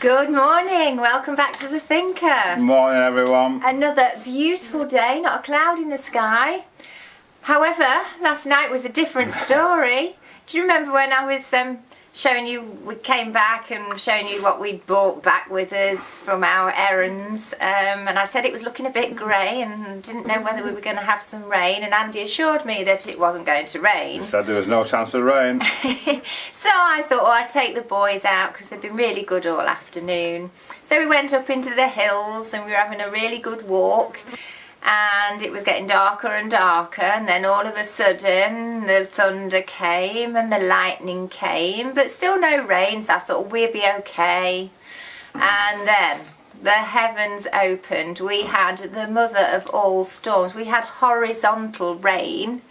Good morning, welcome back to the Finca. Good morning everyone. Another beautiful day, not a cloud in the sky. However, last night was a different story. Do you remember when I was showing you, we came back and showing you what we'd brought back with us from our errands, and I said it was looking a bit grey and didn't know whether we were going to have some rain, and Andy assured me that it wasn't going to rain. He said there was no chance of rain. So I thought, I'd take the boys out because they've been really good all afternoon. So we went up into the hills and we were having a really good walk. And it was getting darker and darker, and then all of a sudden the thunder came and the lightning came, but still no rain, so I thought we'd be okay. And then the heavens opened. We had the mother of all storms. We had horizontal rain,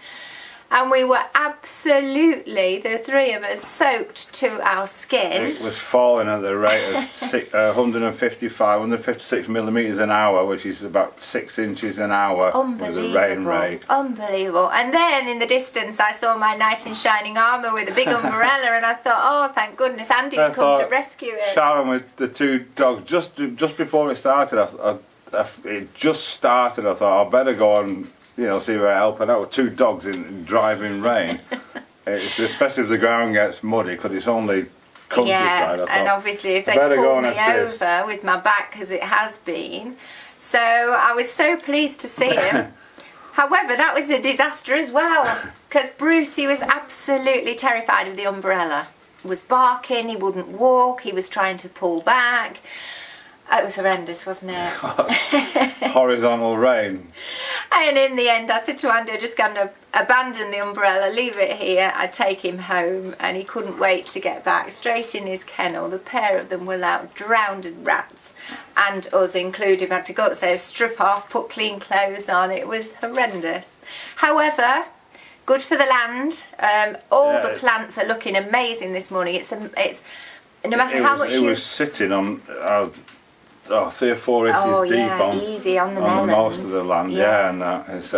and we were absolutely, the three of us, soaked to our skin. It was falling at the rate of 156 millimetres an hour, which is about 6 inches an hour. Was the rain rate. Unbelievable. And then in the distance I saw my knight in shining armour with a big umbrella, and I thought, oh thank goodness Andy would come to rescue it. Sharon with the two dogs, just before it started, it just started, I thought I'd better go and see where helping out with two dogs in driving rain. Especially if the ground gets muddy, because it's only countryside. Yeah, and obviously if they pull me over with my back, as it has been. So I was so pleased to see him. However, that was a disaster as well, because Brucey was absolutely terrified of the umbrella. He was barking, he wouldn't walk, he was trying to pull back. It was horrendous, wasn't it? Horizontal rain. And in the end I said to Andy, I'm just going to abandon the umbrella, leave it here. I'd take him home, and he couldn't wait to get back. Straight in his kennel, the pair of them were out, drowned in rats, and us included. We had to go upstairs, strip off, put clean clothes on. It was horrendous. However, good for the land. All the plants are looking amazing this morning. It's no matter how much it was sitting on 3 or 4 inches deep easy on the melons. Most of the land, and that is.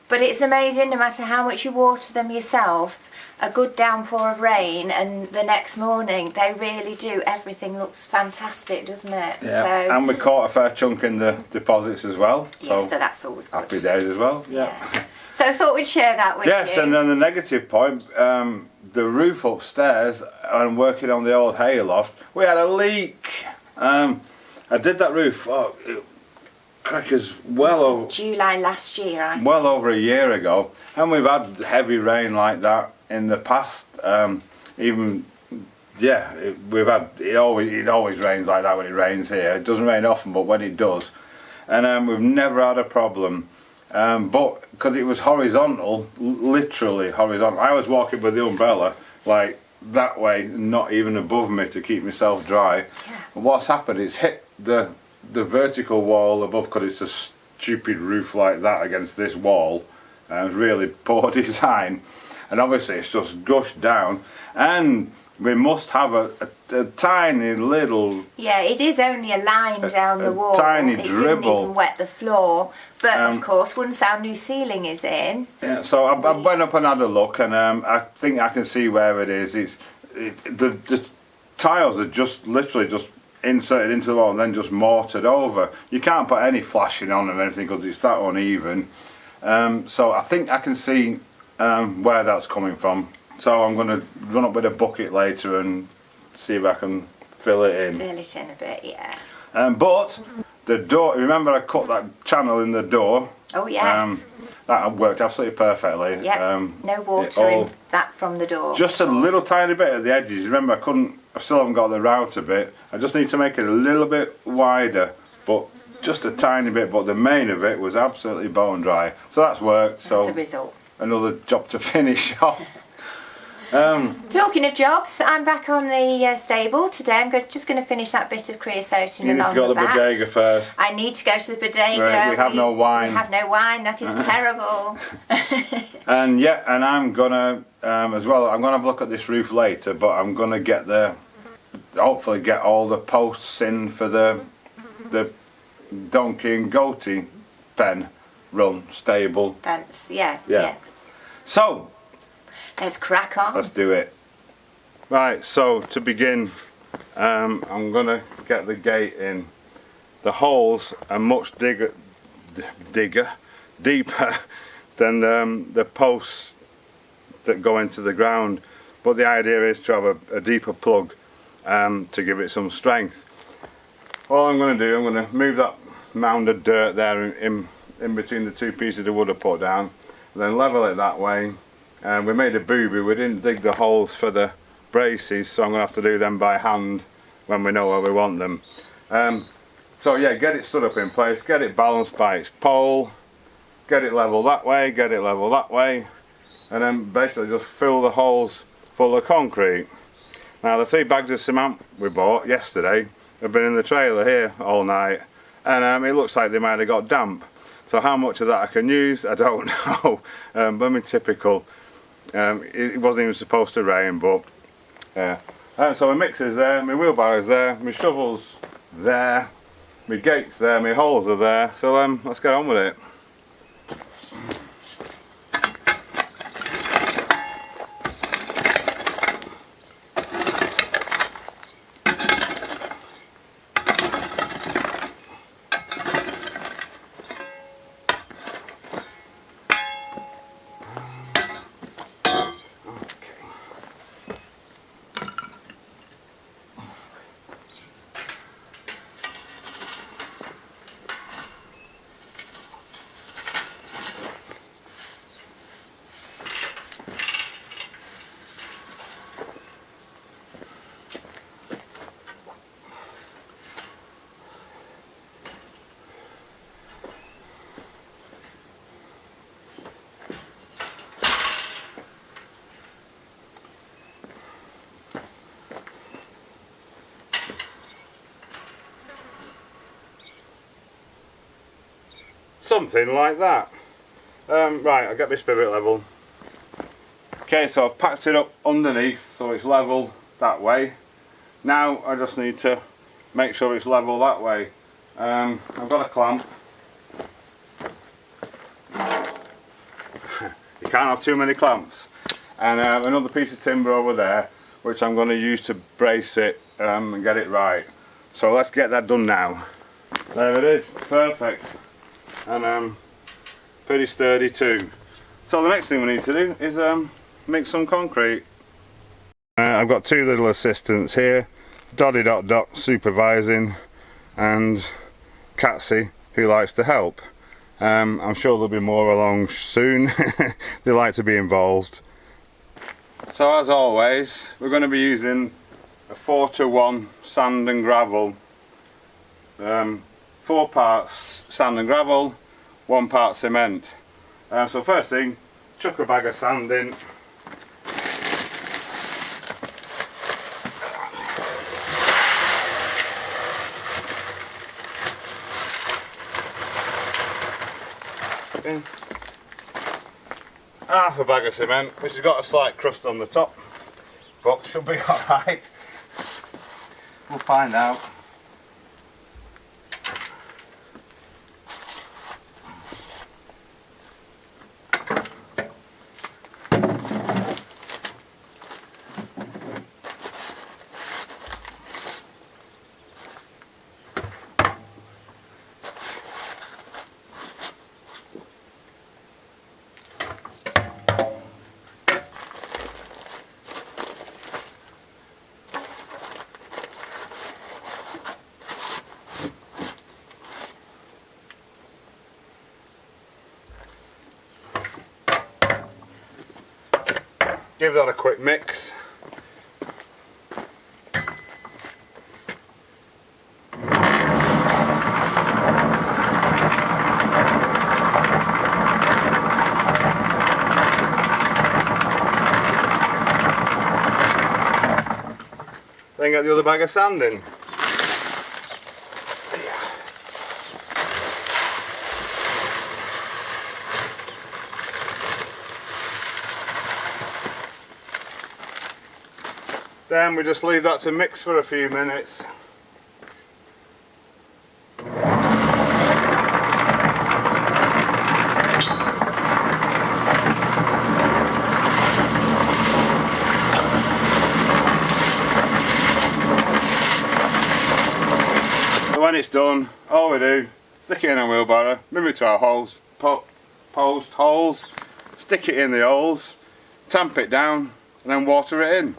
But it's amazing, no matter how much you water them yourself, a good downpour of rain, and the next morning they really do. Everything looks fantastic, doesn't it? Yeah. So, and we caught a fair chunk in the deposits as well. So that's always good. Happy days as well. Yeah. So I thought we'd share that with you. Yes, and then the negative point, the roof upstairs, I'm working on the old Hay Loft, we had a leak. I did that roof, crackers, over July last year, I think. Well over a year ago, and we've had heavy rain like that in the past. We've had it always rains like that when it rains here. It doesn't rain often, but when it does, and we've never had a problem. But because it was horizontal, literally horizontal, I was walking with the umbrella like that way, not even above me to keep myself dry. Yeah. And what's happened? It's hit the vertical wall above, because it's a stupid roof like that against this wall. Really poor design, and obviously it's just gushed down. And we must have a tiny little. Yeah, it is only a line down the wall. Tiny it dribble. Didn't even wet the floor. But of course, once our new ceiling is in. Yeah, so I went up and had a look, and I think I can see where it is. The tiles are just literally just inserted into the wall and then just mortared over. You can't put any flashing on them or anything because it's that uneven. So I think I can see where that's coming from. So I'm going to run up with a bucket later and see if I can fill it in. Fill it in a bit, yeah. But the door, remember I cut that channel in the door? Oh yes. That worked absolutely perfectly. Yeah. No water in that from the door. Just a little tiny bit at the edges. Remember, I still haven't got the router bit. I just need to make it a little bit wider, but just a tiny bit. But the main of it was absolutely bone dry. So that's worked. That's a result. Another job to finish off. Talking of jobs, I'm back on the stable today. I'm just going to finish that bit of creosote in the back. You need to go to the bodega first. I need to go to the bodega. Right, we have no wine. We have no wine. That is terrible. And I'm gonna as well. I'm gonna have a look at this roof later, but I'm gonna hopefully get all the posts in for the donkey and goatee pen run stable. Fence, yeah. So. Let's crack on. Let's do it. Right, so to begin, I'm going to get the gate in. The holes are much deeper than the posts that go into the ground, but the idea is to have a deeper plug to give it some strength. All I'm going to do, I'm going to move that mound of dirt there in between the two pieces of wood I put down, and then level it that way. And we made a booby, we didn't dig the holes for the braces, so I'm going to have to do them by hand when we know where we want them. So yeah, get it stood up in place, get it balanced by its pole, get it level that way, get it level that way, and then basically just fill the holes full of concrete. Now the 3 bags of cement we bought yesterday have been in the trailer here all night, and it looks like they might have got damp. So how much of that I can use, I don't know. But I mean, typical. It wasn't even supposed to rain, but yeah. So my mixer's there, my wheelbarrow's there, my shovel's there, my gate's there, my holes are there. So let's get on with it. Something like that. Right, I'll get my spirit level. Okay, so I've packed it up underneath so it's level that way. Now I just need to make sure it's level that way. I've got a clamp. You can't have too many clamps. And another piece of timber over there, which I'm going to use to brace it and get it right. So let's get that done now. There it is, perfect. And pretty sturdy too. So the next thing we need to do is mix some concrete. I've got 2 little assistants here, Dotty Dot Dot supervising, and Catsy who likes to help. I'm sure there'll be more along soon. They like to be involved. So as always, we're going to be using a 4:1 sand and gravel. 4 parts sand and gravel, 1 part cement. So first thing, chuck a bag of sand in. Half a bag of cement, which has got a slight crust on the top, but should be alright. We'll find out. Give that a quick mix. Then get the other bag of sand in. Then we just leave that to mix for a few minutes. when it's done, all we do, stick it in a wheelbarrow, move it to our holes, post holes, stick it in the holes, tamp it down, and then water it in.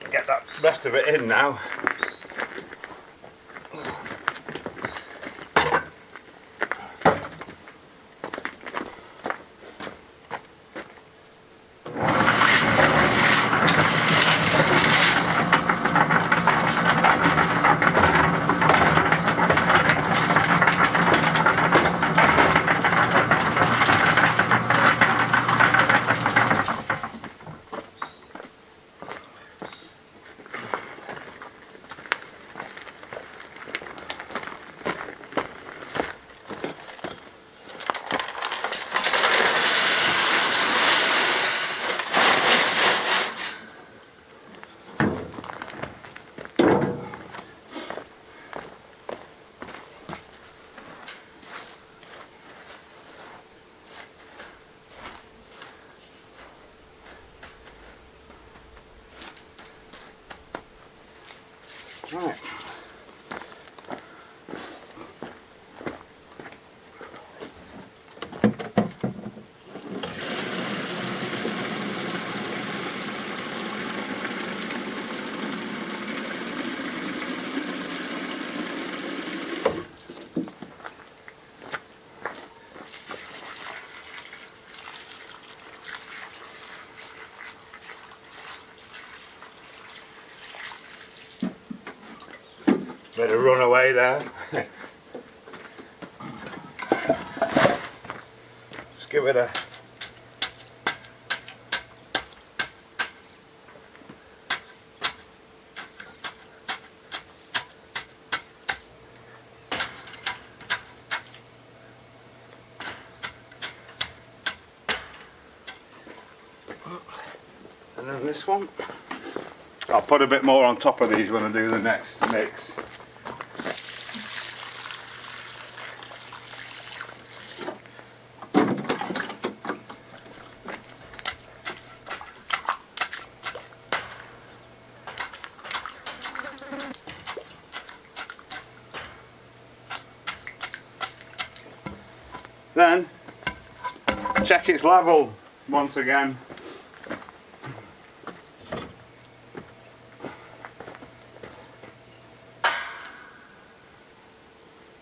Get that rest of it in now. Right. Bit of run away there. Just give it a and then this one. I'll put a bit more on top of these when I do the next mix. Then check its level once again.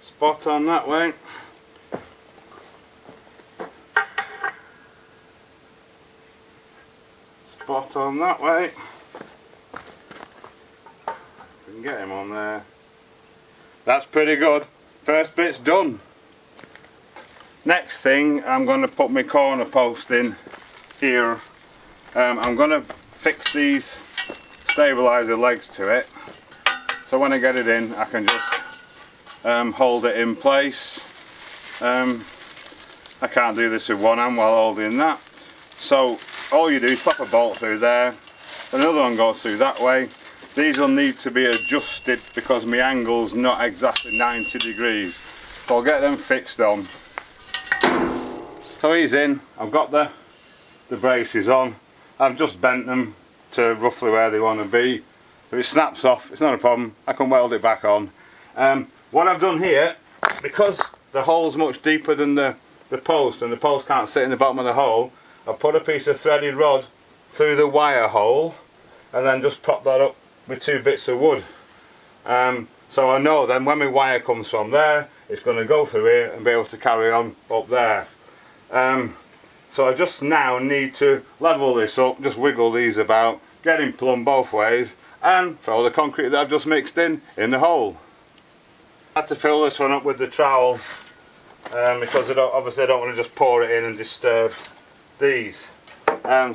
Spot on that way. Spot on that way. We can get him on there. That's pretty good. First bit's done. Next thing, I'm going to put my corner post in here. I'm going to fix these stabiliser legs to it, so when I get it in I can just hold it in place. I can't do this with one hand while holding that, So all you do is pop a bolt through there, another one goes through that way. These will need to be adjusted because my angle's not exactly 90 degrees. So I'll get them fixed on. So he's in, I've got the braces on. I've just bent them to roughly where they want to be. If it snaps off, it's not a problem, I can weld it back on. What I've done here, because the hole's much deeper than the post and the post can't sit in the bottom of the hole, I've put a piece of threaded rod through the wire hole and then just prop that up with 2 bits of wood. So I know then when my wire comes from there, it's going to go through here and be able to carry on up there. So I just now need to level this up, just wiggle these about, get him plumb both ways, and throw the concrete that I've just mixed in the hole. I had to fill this one up with the trowel because obviously I don't want to just pour it in and disturb these.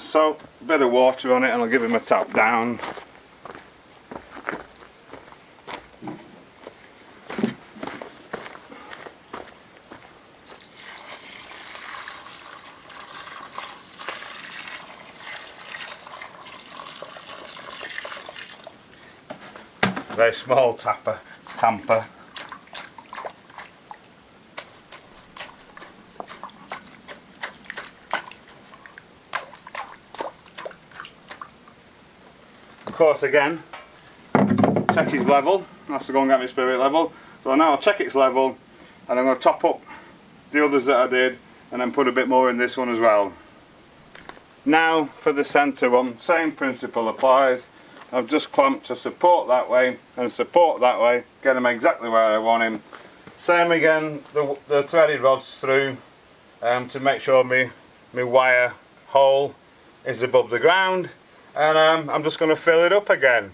So a bit of water on it and I'll give him a tap down. Very small tamper. Of course, again, check his level. I have to go and get my spirit level. So now I'll check its level, and I'm going to top up the others that I did, and then put a bit more in this one as well. Now for the centre one, same principle applies. I've just clamped to support that way and support that way, get him exactly where I want him. Same again, the threaded rods through to make sure my wire hole is above the ground, and I'm just going to fill it up again.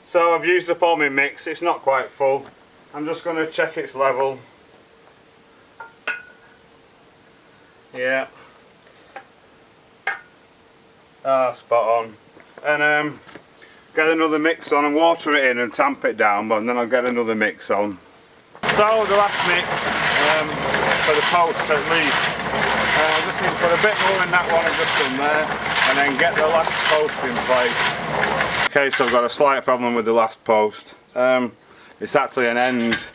So I've used up all my mix, it's not quite full. I'm just going to check its level. Yeah. Spot on. And get another mix on and water it in and tamp it down, but then I'll get another mix on. So the last mix, for the posts at least, I just need to put a bit more in that one I've just done there, and then get the last post in place. Okay, so I've got a slight problem with the last post. It's actually an end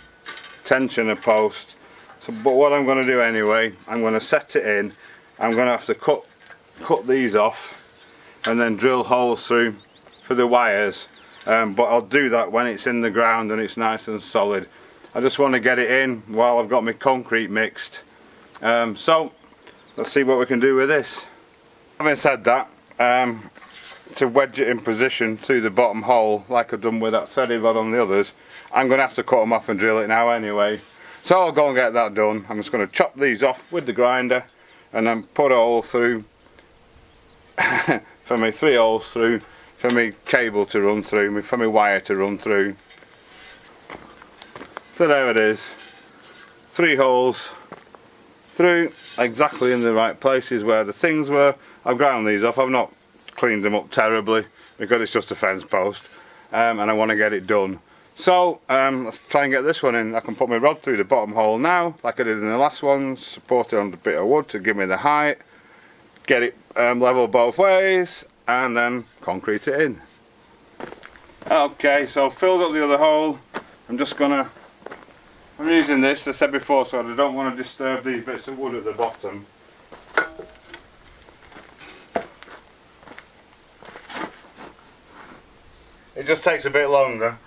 tensioner post. So, but what I'm going to do anyway, I'm going to set it in. I'm going to have to cut these off and then drill holes through for the wires. But I'll do that when it's in the ground and it's nice and solid. I just want to get it in while I've got my concrete mixed. So let's see what we can do with this. Having said that, to wedge it in position through the bottom hole like I've done with that threaded rod on the others, I'm going to have to cut them off and drill it now anyway. So I'll go and get that done. I'm just going to chop these off with the grinder and then put a hole through for me, 3 holes through for me cable to run through, for my wire to run through. So there it is, 3 holes through exactly in the right places where the things were. I've ground these off, I've not cleaned them up terribly because it's just a fence post, and I want to get it done. So let's try and get this one in. I can put my rod through the bottom hole now like I did in the last one, support it on a bit of wood to give me the height, get it level both ways, and then concrete it in. Okay, so I've filled up the other hole. I'm using this, as I said before, so I don't want to disturb these bits of wood at the bottom. It just takes a bit longer.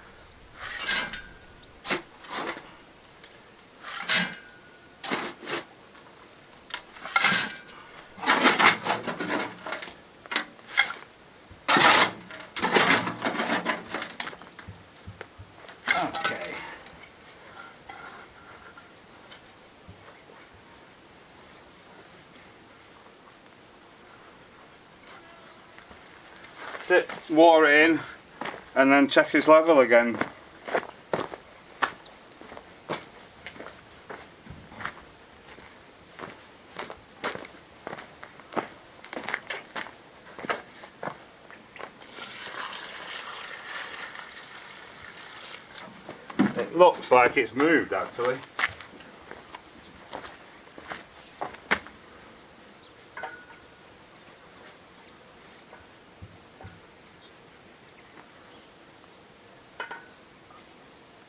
it, water it in, and then check its level again. It looks like it's moved actually.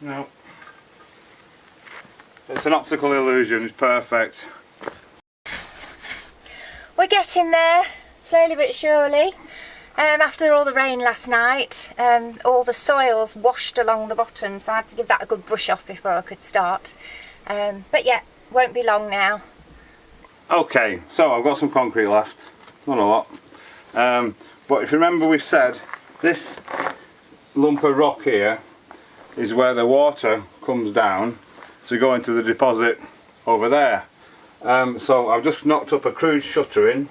No. It's an optical illusion, it's perfect. We're getting there, slowly but surely. After all the rain last night, all the soil's washed along the bottom, so I had to give that a good brush off before I could start. But yeah, won't be long now. Okay, so I've got some concrete left, not a lot. But if you remember, we said this lump of rock here is where the water comes down to go into the deposit over there. So I've just knocked up a crude shutter in.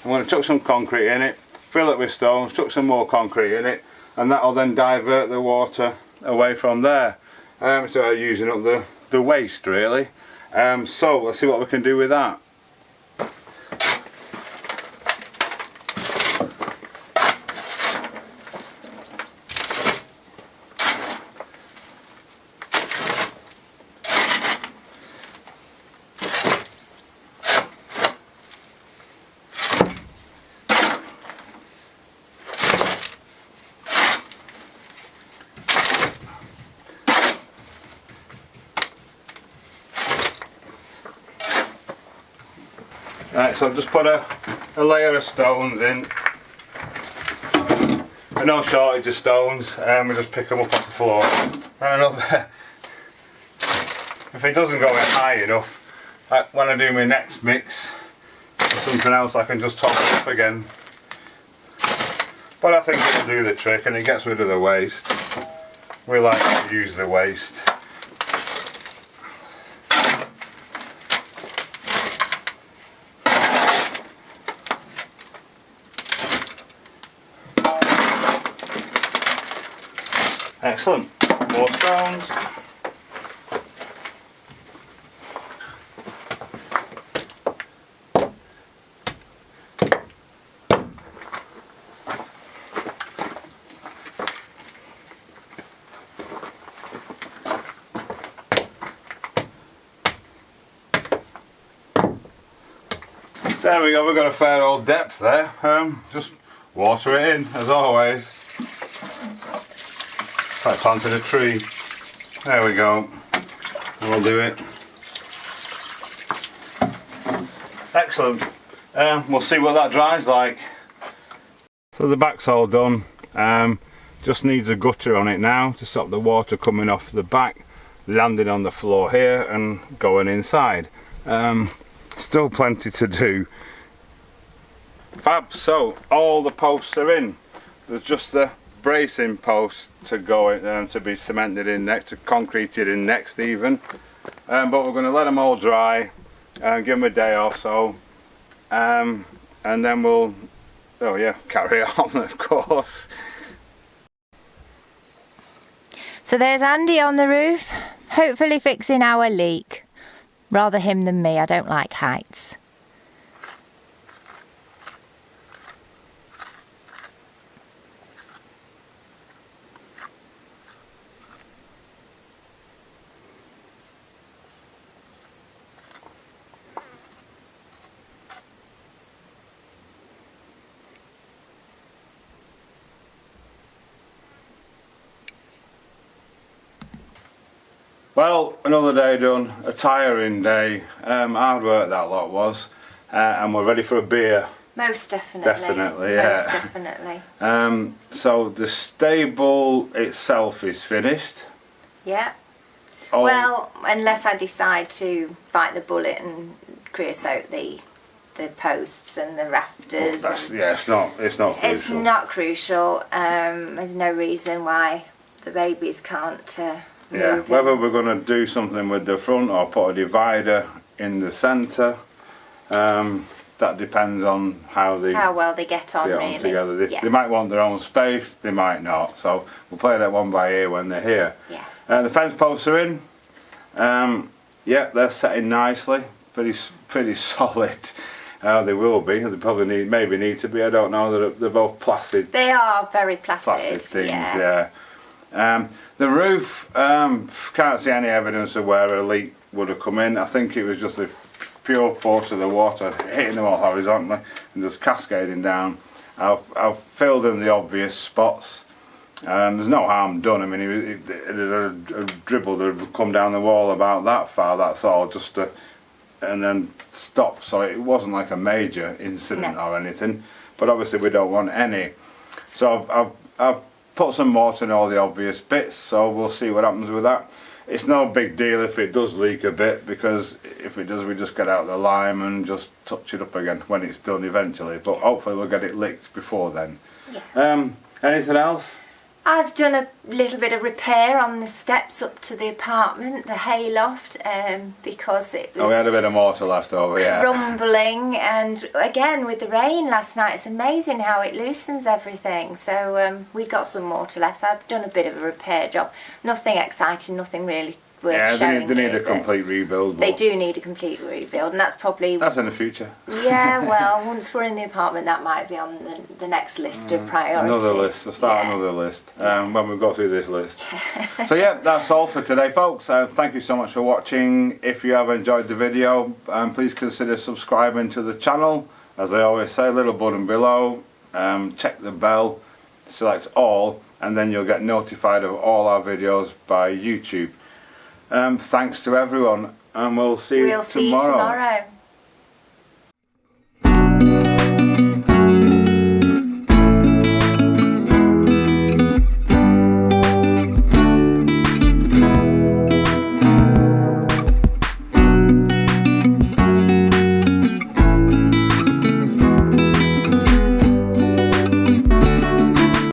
I'm going to chuck some concrete in it, fill it with stones, chuck some more concrete in it, and that will then divert the water away from there. So I'm using up the waste really. So let's see what we can do with that. Right, so I've just put a layer of stones in. No shortage of stones, we just pick them up off the floor. And another, if it doesn't go in high enough, when I do my next mix or something else, I can just top it up again. But I think it'll do the trick and it gets rid of the waste. We like to use the waste. Excellent. More stones. There we go, we've got a fair old depth there. Just water it in, as always. Like planting a tree. There we go. And we'll do it. Excellent. We'll see what that dries like. So the back's all done. Just needs a gutter on it now to stop the water coming off the back, landing on the floor here and going inside. Still plenty to do. Fab. So all the posts are in. There's just the bracing posts to go in, to be cemented in next, to concreted in next even. But we're going to let them all dry and give them a day or so, and then we'll carry on, of course. So there's Andy on the roof, hopefully fixing our leak. Rather him than me, I don't like heights. Well, another day done, a tiring day, hard work that lot was, and we're ready for a beer. Most definitely. Definitely, yeah. Most definitely. So the stable itself is finished. Yeah. Oh, Well, unless I decide to bite the bullet and creosote the posts and the rafters. it's not crucial. It's not crucial. There's no reason why the babies can't Yeah, move whether in. we're going to do something with the front or put a divider in the centre, that depends on how well they get on, really. together. They, yeah. they might want their own space, they might not. So we'll play that one by ear when they're here. Yeah. The fence posts are in. Yeah, they're setting nicely. Pretty solid. They will be. They probably maybe need to be. I don't know. They're both placid. They are very placid. Placid things. Yeah. The roof. Can't see any evidence of where a leak would have come in. I think it was just the pure force of the water hitting them all horizontally and just cascading down. I've filled in the obvious spots. There's no harm done. I mean, a dribble that would come down the wall about that far. That's all. Just to, and then stop. So it wasn't like a major incident or anything. But obviously we don't want any. So I've put some mortar in all the obvious bits. So we'll see what happens with that. It's no big deal if it does leak a bit, because if it does, we just get out the lime and just touch it up again when it's done eventually. But hopefully we'll get it licked before then. Yeah. Anything else? I've done a little bit of repair on the steps up to the apartment, the Hay Loft, because it was we had a bit of mortar left over, crumbling, and again with the rain last night, it's amazing how it loosens everything. So we've got some mortar left. I've done a bit of a repair job. Nothing exciting, nothing really worth showing. They need a complete rebuild. They do need a complete rebuild, and that's probably... That's in the future. Yeah, well, once we're in the apartment, that might be on the next list of priorities. Another list. We'll start another list when we've got through this list. So yeah, that's all for today, folks. Thank you so much for watching. If you have enjoyed the video, please consider subscribing to the channel. As I always say, little button below. Check the bell, select all, and then you'll get notified of all our videos by YouTube. Thanks to everyone, and we'll see you tomorrow.